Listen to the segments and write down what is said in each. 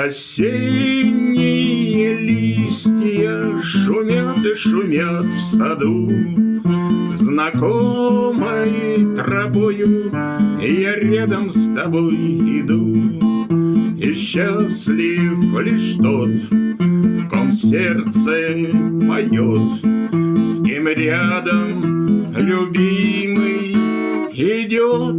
Осенние листья шумят и шумят в саду. Знакомой тропою я рядом с тобой иду. И счастлив лишь тот, в ком сердце поет, с кем рядом любимый идет.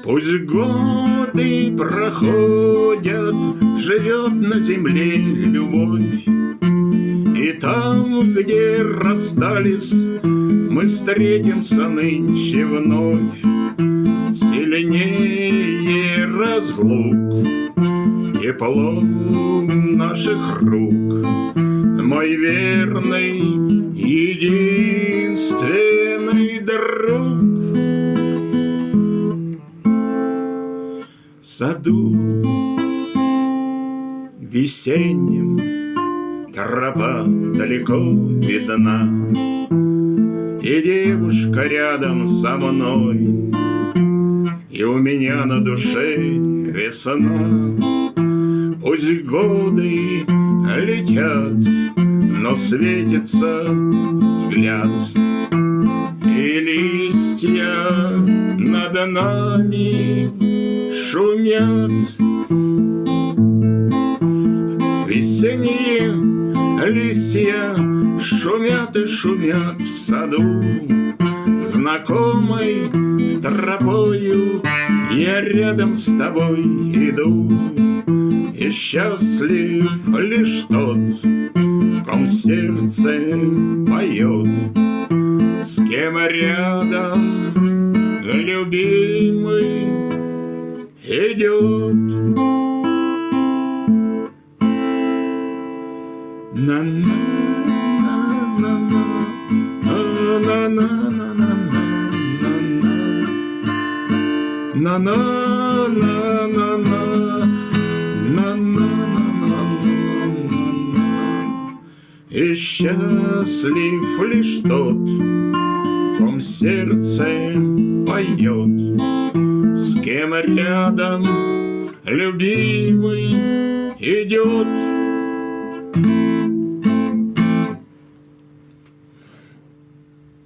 Пусть годы проходят, живет на земле любовь, и там, где расстались, мы встретимся нынче вновь. Сильнее разлук тепло наших рук, мой верный, единственный друг. В саду весеннем тропа далеко видна, и девушка рядом со мной, и у меня на душе весна. Пусть годы летят, но светится взгляд, и листья над нами шумят. Весенние листья шумят и шумят в саду. Знакомой тропою я рядом с тобой иду. И счастлив лишь тот, в ком сердце поет, с кем рядом любимый идет. И счастлив лишь тот, в ком сердце поет, с кем рядом любимый идет.